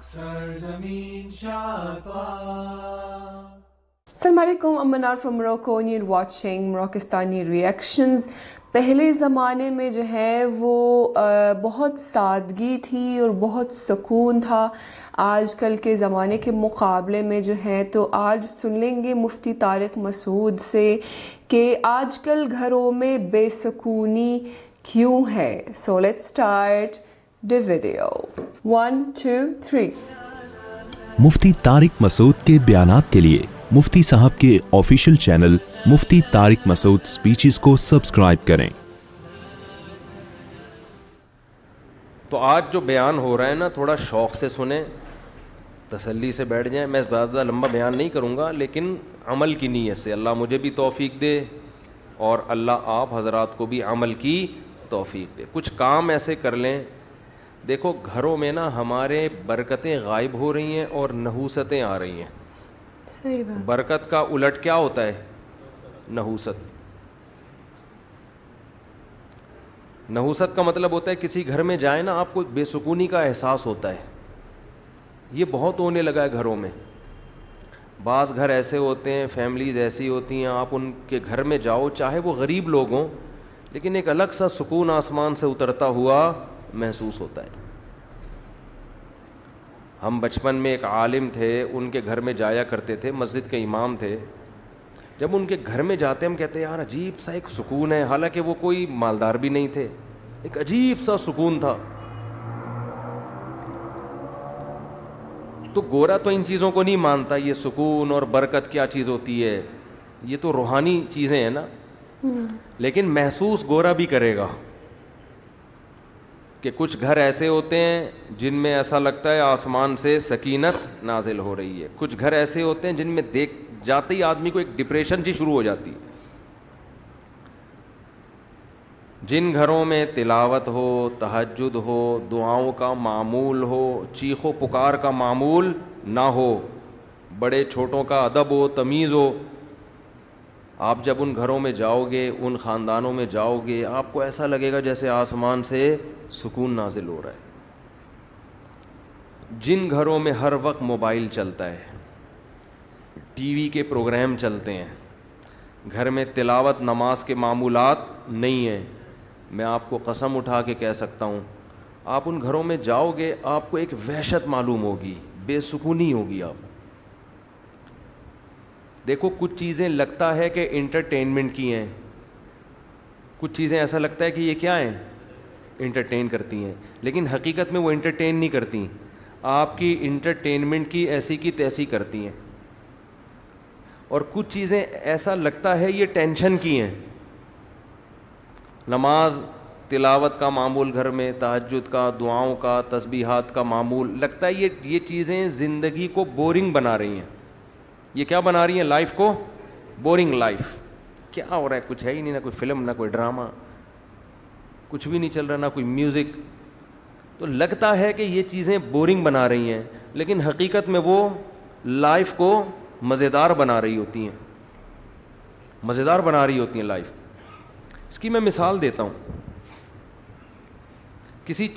سرزمین شادباں. السلام علیکم. I'm Manar from Morocco and you're watching Moroccistani Reactions. پہلے زمانے میں جو ہے وہ بہت سادگی تھی اور بہت سکون تھا. آج کل کے زمانے کے مقابلے میں جو ہے تو آج سن لیں گے مفتی طارق مسعود سے کہ آج کل گھروں میں بے سکونی کیوں ہے. So let's start the video. 1 2 3. مفتی طارق مسعود کے بیانات کے لیے مفتی صاحب کے آفیشیل چینل مفتی طارق مسعود سپیچز کو سبسکرائب کریں. تو آج جو بیان ہو رہا ہے نا تھوڑا شوق سے سنیں, تسلی سے بیٹھ جائیں. میں زیادہ لمبا بیان نہیں کروں گا لیکن عمل کی نیت سے اللہ مجھے بھی توفیق دے اور اللہ آپ حضرات کو بھی عمل کی توفیق دے. کچھ کام ایسے کر لیں. دیکھو گھروں میں نا ہمارے برکتیں غائب ہو رہی ہیں اور نحوستیں آ رہی ہیں. صحیح بات. برکت کا الٹ کیا ہوتا ہے؟ نحوست. نحوست کا مطلب ہوتا ہے کسی گھر میں جائیں نا آپ کو بے سکونی کا احساس ہوتا ہے. یہ بہت ہونے لگا ہے گھروں میں. بعض گھر ایسے ہوتے ہیں, فیملیز ایسی ہوتی ہیں, آپ ان کے گھر میں جاؤ چاہے وہ غریب لوگ ہوں لیکن ایک الگ سا سکون آسمان سے اترتا ہوا محسوس ہوتا ہے. ہم بچپن میں ایک عالم تھے, ان کے گھر میں جایا کرتے تھے, مسجد کے امام تھے. جب ان کے گھر میں جاتے ہم کہتے ہیں یار عجیب سا ایک سکون ہے. حالانکہ وہ کوئی مالدار بھی نہیں تھے, ایک عجیب سا سکون تھا. تو گورا تو ان چیزوں کو نہیں مانتا, یہ سکون اور برکت کیا چیز ہوتی ہے, یہ تو روحانی چیزیں ہیں نا. لیکن محسوس گورا بھی کرے گا کہ کچھ گھر ایسے ہوتے ہیں جن میں ایسا لگتا ہے آسمان سے سکینت نازل ہو رہی ہے. کچھ گھر ایسے ہوتے ہیں جن میں دیکھ جاتے ہی آدمی کو ایک ڈپریشن سی شروع ہو جاتی. جن گھروں میں تلاوت ہو, تہجد ہو, دعاؤں کا معمول ہو, چیخ و پکار کا معمول نہ ہو, بڑے چھوٹوں کا ادب ہو, تمیز ہو, آپ جب ان گھروں میں جاؤ گے, ان خاندانوں میں جاؤ گے, آپ کو ایسا لگے گا جیسے آسمان سے سکون نازل ہو رہا ہے. جن گھروں میں ہر وقت موبائل چلتا ہے, ٹی وی کے پروگرام چلتے ہیں, گھر میں تلاوت نماز کے معمولات نہیں ہیں, میں آپ کو قسم اٹھا کے کہہ سکتا ہوں آپ ان گھروں میں جاؤ گے آپ کو ایک وحشت معلوم ہوگی, بے سکونی ہوگی. آپ دیکھو کچھ چیزیں لگتا ہے کہ انٹرٹینمنٹ کی ہیں, کچھ چیزیں ایسا لگتا ہے کہ یہ کیا ہیں, انٹرٹین کرتی ہیں, لیکن حقیقت میں وہ انٹرٹین نہیں کرتی, آپ کی انٹرٹینمنٹ کی ایسی کی تیسی کرتی ہیں. اور کچھ چیزیں ایسا لگتا ہے یہ ٹینشن کی ہیں. نماز تلاوت کا معمول گھر میں, تہجد کا, دعاؤں کا, تسبیحات کا معمول, لگتا ہے یہ چیزیں زندگی کو بورنگ بنا رہی ہیں. یہ کیا بنا رہی ہیں؟ لائف کو بورنگ. لائف کیا ہو رہا ہے, کچھ ہے ہی نہیں, نہ کوئی فلم, نہ کوئی ڈرامہ, کچھ بھی نہیں چل رہا, نہ کوئی میوزک. تو لگتا ہے کہ یہ چیزیں بورنگ بنا رہی ہیں لیکن حقیقت میں وہ لائف کو مزیدار بنا رہی ہوتی ہیں, مزیدار بنا رہی ہوتی ہیں لائف. اس کی میں مثال دیتا ہوں. کسی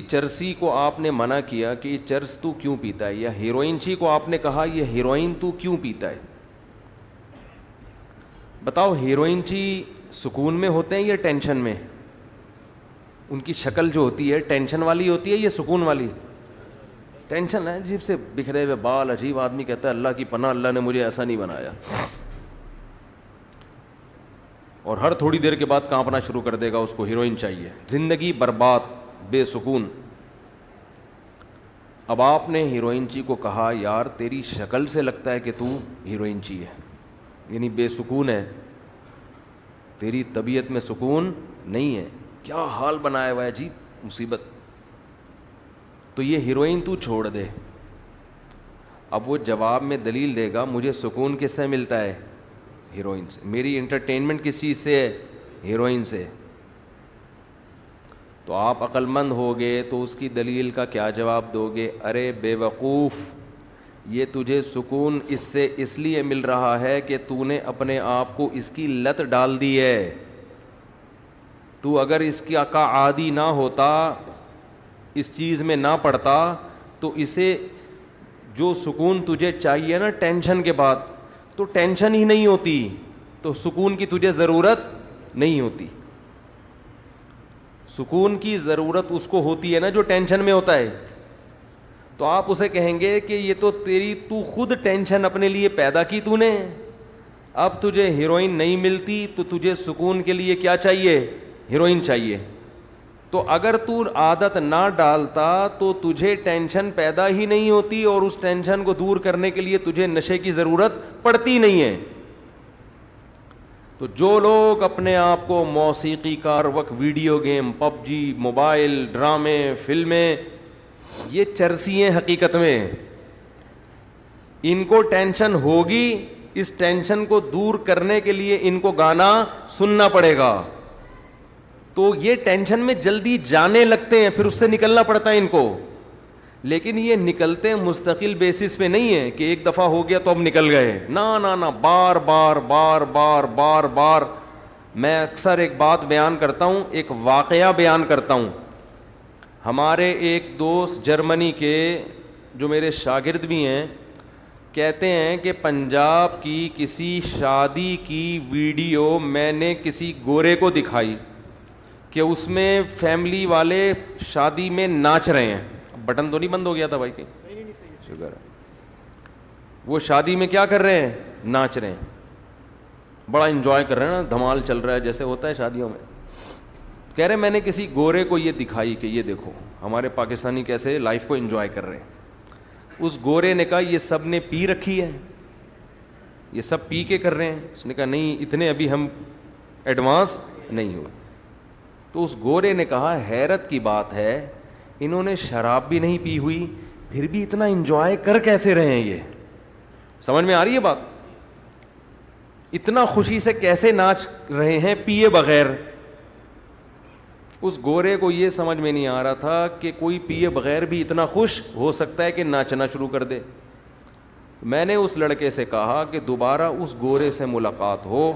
چرسی کو آپ نے منع کیا کہ یہ چرس تو کیوں پیتا ہے, یا ہیروئن چی کو آپ نے کہا یہ ہیروئن تو کیوں پیتا ہے. بتاؤ ہیروئن چی سکون میں ہوتے ہیں یا ٹینشن میں؟ ان کی شکل جو ہوتی ہے ٹینشن والی ہوتی ہے یا سکون والی؟ ٹینشن ہے, عجیب سے بکھرے ہوئے بال, عجیب. آدمی کہتا ہے اللہ کی پناہ, اللہ نے مجھے ایسا نہیں بنایا. اور ہر تھوڑی دیر کے بعد کانپنا شروع کر دے گا, اس کو ہیروئن چاہیے. زندگی برباد, بے سکون. اب آپ نے ہیروئن چی کو کہا یار تیری شکل سے لگتا ہے کہ تو ہیروئن چی ہے, یعنی بے سکون ہے, تیری طبیعت میں سکون نہیں ہے, کیا حال بنایا ہوا ہے, عجیب مصیبت. تو یہ ہیروئن تو چھوڑ دے. اب وہ جواب میں دلیل دے گا مجھے سکون کس سے ملتا ہے؟ ہیروئن سے. میری انٹرٹینمنٹ کس چیز سے ہے؟ ہیروئن سے. تو آپ عقل مند ہوگے تو اس کی دلیل کا کیا جواب دو گے؟ ارے بے وقوف, یہ تجھے سکون اس سے اس لیے مل رہا ہے کہ تو نے اپنے آپ کو اس کی لت ڈال دی ہے. تو اگر اس کا عادی نہ ہوتا اس چیز میں نہ پڑتا تو اسے جو سکون تجھے چاہیے نا ٹینشن کے بعد, تو ٹینشن ہی نہیں ہوتی, تو سکون کی تجھے ضرورت نہیں ہوتی. سکون کی ضرورت اس کو ہوتی ہے نا جو ٹینشن میں ہوتا ہے. تو آپ اسے کہیں گے کہ یہ تو خود ٹینشن اپنے لیے پیدا کی تو نے, اب تجھے ہیروئن نہیں ملتی تو تجھے سکون کے لیے کیا چاہیے, ہیروئن چاہیے. تو اگر تو عادت نہ ڈالتا تو تجھے ٹینشن پیدا ہی نہیں ہوتی, اور اس ٹینشن کو دور کرنے کے لیے تجھے نشے کی ضرورت پڑتی نہیں ہے. تو جو لوگ اپنے آپ کو موسیقی کار, وقت ویڈیو گیم, پب جی, موبائل, ڈرامے, فلمیں, یہ چرسی ہیں حقیقت میں. ان کو ٹینشن ہوگی, اس ٹینشن کو دور کرنے کے لیے ان کو گانا سننا پڑے گا, تو یہ ٹینشن میں جلدی جانے لگتے ہیں, پھر اس سے نکلنا پڑتا ہے ان کو. لیکن یہ نکلتے ہیں مستقل بیسس پہ نہیں ہے کہ ایک دفعہ ہو گیا تو اب نکل گئے, نہ بار بار بار بار بار بار. میں اکثر ایک بات بیان کرتا ہوں, ایک واقعہ بیان کرتا ہوں. ہمارے ایک دوست جرمنی کے جو میرے شاگرد بھی ہیں, کہتے ہیں کہ پنجاب کی کسی شادی کی ویڈیو میں نے کسی گورے کو دکھائی کہ اس میں فیملی والے شادی میں ناچ رہے ہیں. بٹن تو نہیں بند ہو گیا تھا بھائی کہ شکر ہے. وہ شادی میں کیا کر رہے ہیں, ناچ رہے ہیں, بڑا انجوائے کر رہے ہیں نا, دھمال چل رہا ہے جیسے ہوتا ہے شادیوں میں. کہہ رہے میں نے کسی گورے کو یہ دکھائی کہ یہ دیکھو ہمارے پاکستانی کیسے لائف کو انجوائے کر رہے ہیں. اس گورے نے کہا یہ سب نے پی رکھی ہے, یہ سب پی کے کر رہے ہیں. اس نے کہا نہیں, اتنے ابھی ہم ایڈوانس نہیں ہوئے. تو اس گورے نے کہا حیرت کی بات ہے, انہوں نے شراب بھی نہیں پی ہوئی, پھر بھی اتنا انجوائے کر کیسے رہے ہیں. یہ سمجھ میں آ رہی ہے بات, اتنا خوشی سے کیسے ناچ رہے ہیں پیے بغیر. اس گورے کو یہ سمجھ میں نہیں آ رہا تھا کہ کوئی پیے بغیر بھی اتنا خوش ہو سکتا ہے کہ ناچنا شروع کر دے. میں نے اس لڑکے سے کہا کہ دوبارہ اس گورے سے ملاقات ہو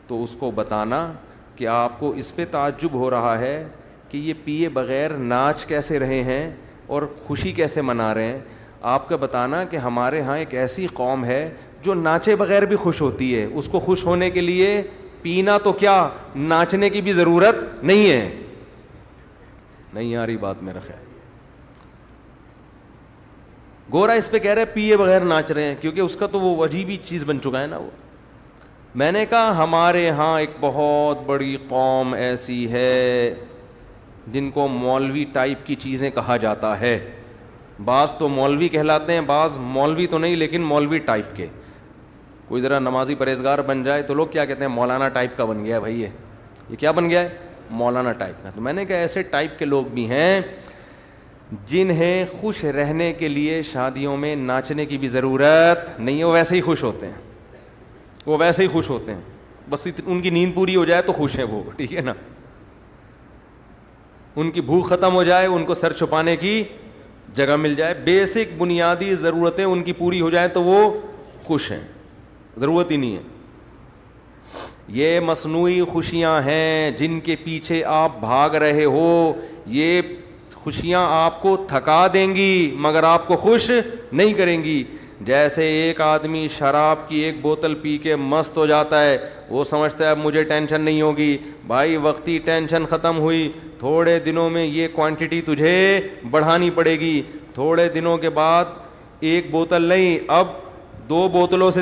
تو اس کو بتانا کہ آپ کو اس پہ تعجب ہو رہا ہے کہ یہ پیے بغیر ناچ کیسے رہے ہیں اور خوشی کیسے منا رہے ہیں. آپ کا بتانا کہ ہمارے ہاں ایک ایسی قوم ہے جو ناچے بغیر بھی خوش ہوتی ہے, اس کو خوش ہونے کے لیے پینا تو کیا ناچنے کی بھی ضرورت نہیں ہے. نہیں آ رہی بات میرا خیال. گورا اس پہ کہہ رہے پیے بغیر ناچ رہے ہیں کیونکہ اس کا تو وہ عجیب ہی چیز بن چکا ہے نا وہ. میں نے کہا ہمارے ہاں ایک بہت بڑی قوم ایسی ہے جن کو مولوی ٹائپ کی چیزیں کہا جاتا ہے. بعض تو مولوی کہلاتے ہیں, بعض مولوی تو نہیں لیکن مولوی ٹائپ کے. کوئی ذرا نمازی پرہیزگار بن جائے تو لوگ کیا کہتے ہیں, مولانا ٹائپ کا بن گیا ہے بھائی, یہ کیا بن گیا ہے, مولانا ٹائپ کا. تو میں نے کہا ایسے ٹائپ کے لوگ بھی ہیں جنہیں خوش رہنے کے لیے شادیوں میں ناچنے کی بھی ضرورت نہیں ہے, وہ ویسے ہی خوش ہوتے ہیں, وہ ویسے ہی خوش ہوتے ہیں, بس ان کی نیند پوری ہو جائے تو خوش ہے وہ, ٹھیک ہے نا. ان کی بھوک ختم ہو جائے, ان کو سر چھپانے کی جگہ مل جائے, بیسک بنیادی ضرورتیں ان کی پوری ہو جائیں تو وہ خوش ہیں, ضرورت ہی نہیں ہے. یہ مصنوعی خوشیاں ہیں جن کے پیچھے آپ بھاگ رہے ہو. یہ خوشیاں آپ کو تھکا دیں گی مگر آپ کو خوش نہیں کریں گی. جیسے ایک آدمی شراب کی ایک بوتل پی کے مست ہو جاتا ہے, وہ سمجھتا ہے اب مجھے ٹینشن نہیں ہوگی. بھائی وقتی ٹینشن ختم ہوئی, تھوڑے دنوں میں یہ کوانٹٹی تجھے بڑھانی پڑے گی. تھوڑے دنوں کے بعد ایک بوتل نہیں, اب 2 بوتلوں سے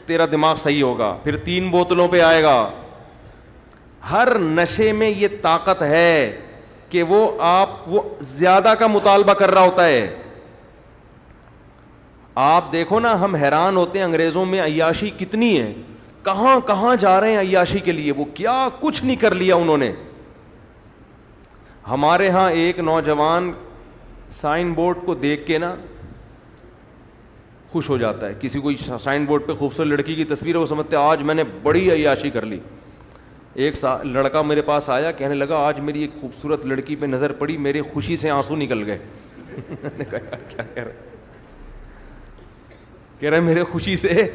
تیرا دماغ صحیح ہوگا, پھر 3 بوتلوں پہ آئے گا. ہر نشے میں یہ طاقت ہے کہ وہ زیادہ کا مطالبہ کر رہا ہوتا ہے. آپ دیکھو نا, ہم حیران ہوتے ہیں انگریزوں میں عیاشی کتنی ہے, کہاں کہاں جا رہے ہیں عیاشی کے لیے, وہ کیا کچھ نہیں کر لیا انہوں نے. ہمارے ہاں ایک نوجوان سائن بورڈ کو دیکھ کے نا خوش ہو جاتا ہے. کسی کوئی سائن بورڈ پہ خوبصورت لڑکی کی تصویر ہے, وہ سمجھتے ہیں آج میں نے بڑی عیاشی کر لی. ایک لڑکا میرے پاس آیا, کہنے لگا آج میری ایک خوبصورت لڑکی پہ نظر پڑی, میرے خوشی سے آنسو نکل گئے. میں نے کہا کیا کہہ رہے میرے خوشی سے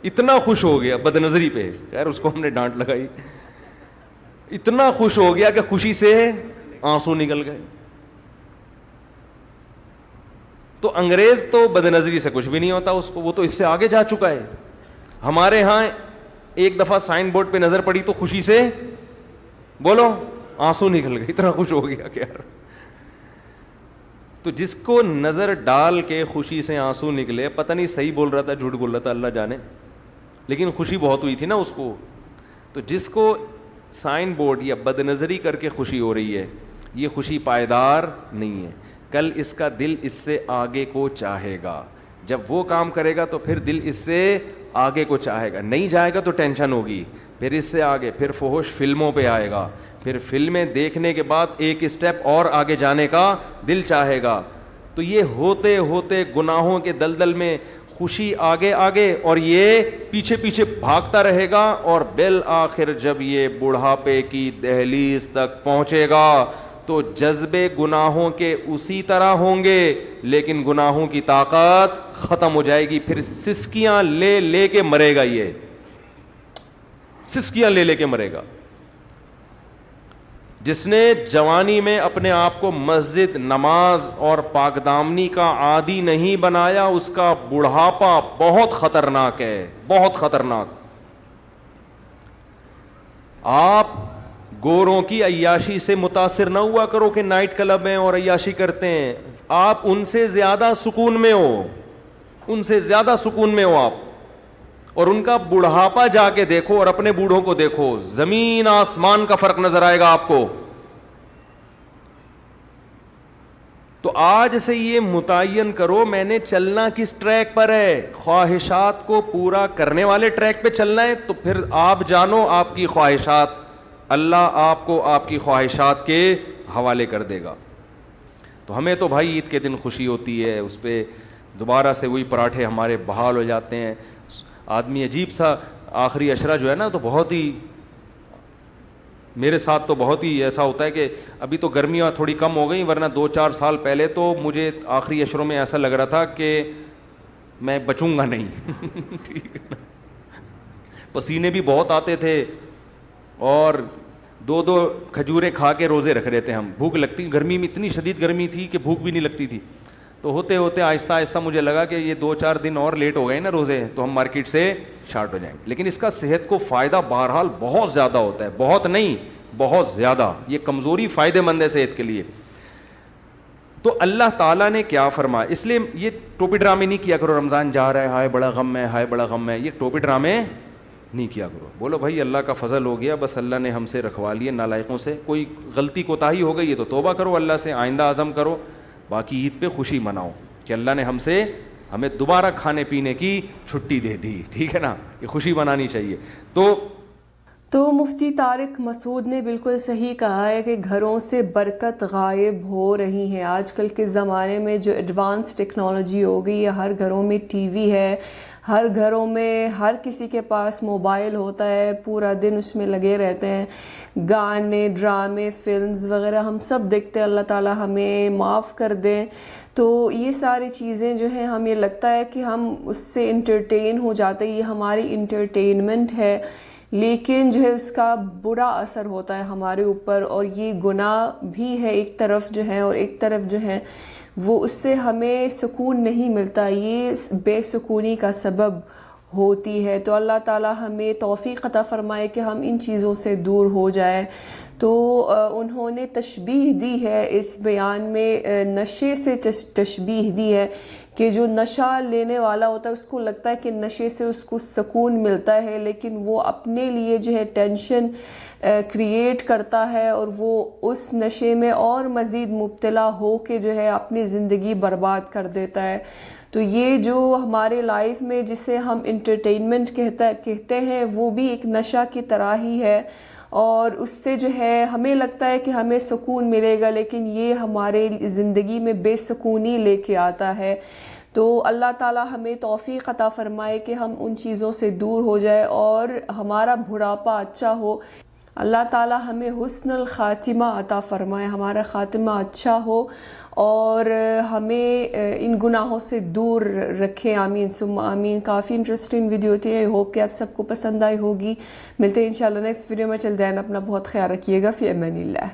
اتنا خوش ہو گیا بد نظری پہ. خیر اس کو ہم نے ڈانٹ لگائی, اتنا خوش ہو گیا کہ خوشی سے آنسو نکل گئے. تو انگریز تو بد نظری سے کچھ بھی نہیں ہوتا اس کو, وہ تو اس سے آگے جا چکا ہے. ہمارے ہاں ایک دفعہ سائن بورڈ پہ نظر پڑی تو خوشی سے بولو آنسو نکل گئے, اتنا خوش ہو گیا کہ یار. تو جس کو نظر ڈال کے خوشی سے آنسو نکلے, پتہ نہیں صحیح بول رہا تھا جھوٹ بول رہا تھا اللہ جانے, لیکن خوشی بہت ہوئی تھی نا اس کو. تو جس کو سائن بورڈ یا بد نظری کر کے خوشی ہو رہی ہے, یہ خوشی پائیدار نہیں ہے. کل اس کا دل اس سے آگے کو چاہے گا, جب وہ کام کرے گا تو پھر دل اس سے آگے کو چاہے گا. نہیں جائے گا تو ٹینشن ہوگی, پھر اس سے آگے پھر فحش فلموں پہ آئے گا, پھر فلمیں دیکھنے کے بعد ایک اسٹیپ اور آگے جانے کا دل چاہے گا. تو یہ ہوتے ہوتے گناہوں کے دلدل میں خوشی آگے آگے اور یہ پیچھے پیچھے بھاگتا رہے گا, اور بالآخر جب یہ بڑھاپے کی دہلیز تک پہنچے گا تو جذبے گناہوں کے اسی طرح ہوں گے, لیکن گناہوں کی طاقت ختم ہو جائے گی. پھر سسکیاں لے لے کے مرے گا, یہ سسکیاں لے لے کے مرے گا. جس نے جوانی میں اپنے آپ کو مسجد, نماز اور پاک دامنی کا عادی نہیں بنایا, اس کا بڑھاپا بہت خطرناک ہے, بہت خطرناک. آپ گوروں کی عیاشی سے متاثر نہ ہوا کرو کہ نائٹ کلب ہیں اور عیاشی کرتے ہیں. آپ ان سے زیادہ سکون میں ہو, ان سے زیادہ سکون میں ہو آپ. اور ان کا بڑھاپا جا کے دیکھو اور اپنے بوڑھوں کو دیکھو, زمین آسمان کا فرق نظر آئے گا آپ کو. تو آج سے یہ متعین کرو میں نے چلنا کس ٹریک پر ہے. خواہشات کو پورا کرنے والے ٹریک پہ چلنا ہے, تو پھر آپ جانو آپ کی خواہشات اللہ آپ کو آپ کی خواہشات کے حوالے کر دے گا. تو ہمیں تو بھائی عید کے دن خوشی ہوتی ہے, اس پہ دوبارہ سے وہی پراٹھے ہمارے بحال ہو جاتے ہیں. آدمی عجیب سا آخری عشرہ جو ہے نا, تو بہت ہی, میرے ساتھ تو بہت ہی ایسا ہوتا ہے کہ ابھی تو گرمیاں تھوڑی کم ہو گئی, ورنہ 2-4 سال پہلے تو مجھے آخری عشروں میں ایسا لگ رہا تھا کہ میں بچوں گا نہیں. ٹھیک ہے نا, پسینے بھی بہت آتے تھے, اور 2 کھجوریں کھا کے روزے رکھ رہے تھے ہم. بھوک لگتی, گرمی میں اتنی شدید گرمی تھی کہ بھوک بھی نہیں لگتی تھی. تو ہوتے ہوتے آہستہ آہستہ مجھے لگا کہ یہ 2-4 دن اور لیٹ ہو گئے نا روزے, تو ہم مارکیٹ سے شارٹ ہو جائیں گے. لیکن اس کا صحت کو فائدہ بہرحال بہت زیادہ ہوتا ہے, بہت نہیں بہت زیادہ. یہ کمزوری فائدہ مند ہے صحت کے لیے. تو اللہ تعالیٰ نے کیا فرمایا, اس لیے یہ ٹوپی ڈرامے نہیں کیا کرو, رمضان جا رہا ہے ہائے بڑا غم ہے, ہائے بڑا غم ہے, یہ ٹوپی ڈرامے نہیں کیا کرو. بولو بھائی اللہ کا فضل ہو گیا, بس اللہ نے ہم سے رکھوا لیے نالائقوں سے. کوئی غلطی کوتاہی ہو گئی ہے تو توبہ کرو اللہ سے, آئندہ عزم کرو. باقی عید پہ خوشی مناؤ کہ اللہ نے ہمیں دوبارہ کھانے پینے کی چھٹی دے دی. ٹھیک ہے نا, یہ خوشی منانی چاہیے. تو مفتی طارق مسعود نے بالکل صحیح کہا ہے کہ گھروں سے برکت غائب ہو رہی ہے. آج کل کے زمانے میں جو ایڈوانس ٹیکنالوجی ہو گئی ہے, ہر گھروں میں ٹی وی ہے, ہر گھروں میں ہر کسی کے پاس موبائل ہوتا ہے, پورا دن اس میں لگے رہتے ہیں. گانے, ڈرامے, فلمز وغیرہ ہم سب دیکھتے ہیں, اللہ تعالیٰ ہمیں معاف کر دیں. تو یہ ساری چیزیں جو ہیں ہمیں لگتا ہے کہ ہم اس سے انٹرٹین ہو جاتے ہیں, یہ ہماری انٹرٹینمنٹ ہے, لیکن جو ہے اس کا برا اثر ہوتا ہے ہمارے اوپر, اور یہ گناہ بھی ہے ایک طرف جو ہے, اور ایک طرف جو ہے وہ اس سے ہمیں سکون نہیں ملتا, یہ بے سکونی کا سبب ہوتی ہے. تو اللہ تعالیٰ ہمیں توفیق عطا فرمائے کہ ہم ان چیزوں سے دور ہو جائے. تو انہوں نے تشبیہ دی ہے اس بیان میں, نشے سے تشبیہ دی ہے کہ جو نشہ لینے والا ہوتا ہے اس کو لگتا ہے کہ نشے سے اس کو سکون ملتا ہے, لیکن وہ اپنے لیے جو ہے ٹینشن کریٹ کرتا ہے, اور وہ اس نشے میں اور مزید مبتلا ہو کے جو ہے اپنی زندگی برباد کر دیتا ہے. تو یہ جو ہمارے لائف میں جسے ہم انٹرٹینمنٹ کہتے ہیں, وہ بھی ایک نشہ کی طرح ہی ہے, اور اس سے جو ہے ہمیں لگتا ہے کہ ہمیں سکون ملے گا, لیکن یہ ہمارے زندگی میں بے سکونی لے کے آتا ہے. تو اللہ تعالیٰ ہمیں توفیق عطا فرمائے کہ ہم ان چیزوں سے دور ہو جائے اور ہمارا بڑھاپا اچھا ہو. اللہ تعالیٰ ہمیں حسن الخاتمہ عطا فرمائے, ہمارا خاتمہ اچھا ہو اور ہمیں ان گناہوں سے دور رکھے. آمین ثم آمین. کافی انٹرسٹنگ ویڈیو تھی, آئی ہوپ کہ آپ سب کو پسند آئی ہوگی. ملتے ہیں انشاءاللہ نیکسٹ ویڈیو میں. چل دین اپنا بہت خیال رکھیے گا. فی امان اللہ.